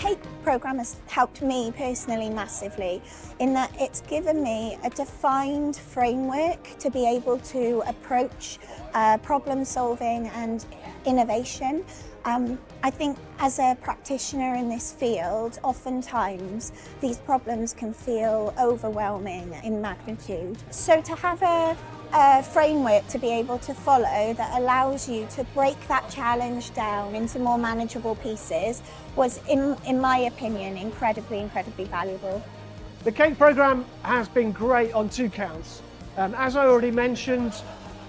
CEIC programme has helped me personally massively in that it's given me a defined framework to be able to approach problem solving and innovation. I think as a practitioner in this field, oftentimes these problems can feel overwhelming in magnitude. So to have a framework to be able to follow that allows you to break that challenge down into more manageable pieces was, in my opinion, incredibly valuable. The CEIC programme has been great on two counts. As I already mentioned,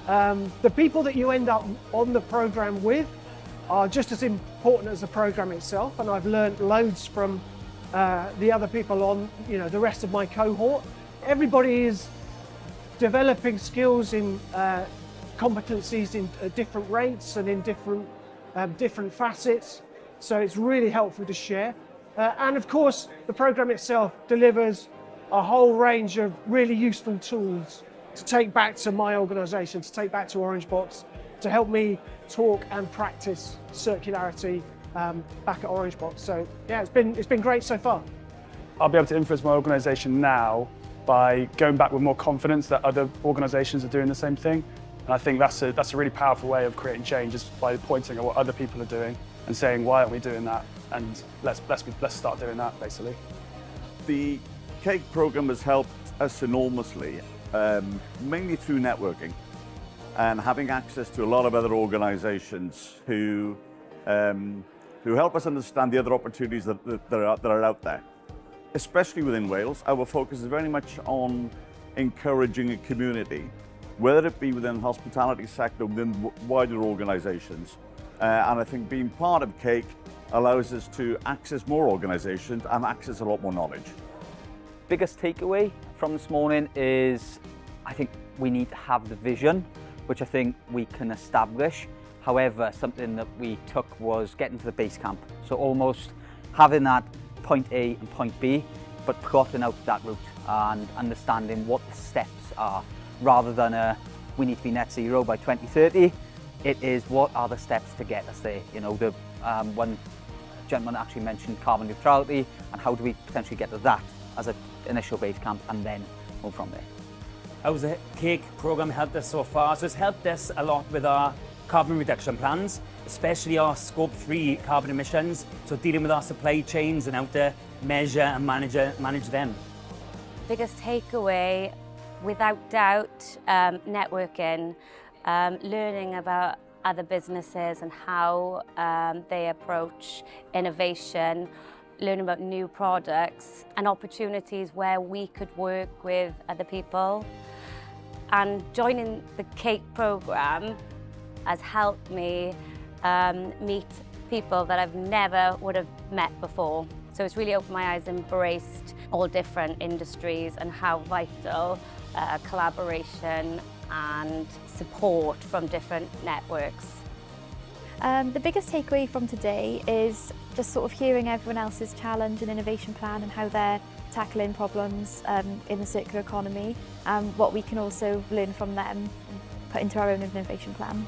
the people that you end up on the programme with are just as important as the programme itself, and I've learned loads from the other people on, the rest of my cohort. Everybody is developing skills in competencies in different rates and in different facets, so it's really helpful to share. And of course, the programme itself delivers a whole range of really useful tools to take back to my organisation, to take back to Orangebox, to help me talk and practice circularity back at Orangebox. So yeah, it's been great so far. I'll be able to influence my organisation now by going back with more confidence that other organisations are doing the same thing. And I think that's a really powerful way of creating change, is by pointing at what other people are doing and saying, why aren't we doing that? And let's start doing that, basically. The CEIC programme has helped us enormously, mainly through networking and having access to a lot of other organisations who help us understand the other opportunities that are out there. Especially within Wales, our focus is very much on encouraging a community, whether it be within the hospitality sector, within wider organisations. And I think being part of CEIC allows us to access more organisations and access a lot more knowledge. Biggest takeaway from this morning is I think we need to have the vision, which I think we can establish. However, something that we took was getting to the base camp. So almost having that point A and point B, but plotting out that route and understanding what the steps are, rather than we need to be net zero by 2030. It is, what are the steps to get us there? One gentleman actually mentioned carbon neutrality, and how do we potentially get to that as an initial base camp and then move from there. How has the CEIC programme helped us so far? So it's helped us a lot with our carbon reduction plans, especially our Scope 3 carbon emissions, so dealing with our supply chains and how to measure and manage them. Biggest takeaway, without doubt, networking, learning about other businesses and how they approach innovation, learning about new products and opportunities where we could work with other people. And joining the CEIC programme has helped me meet people that I've never would have met before. So it's really opened my eyes, embraced all different industries and how vital collaboration and support from different networks. The biggest takeaway from today is just sort of hearing everyone else's challenge and innovation plan and how they're tackling problems in the circular economy, and what we can also learn from them and put into our own innovation plan.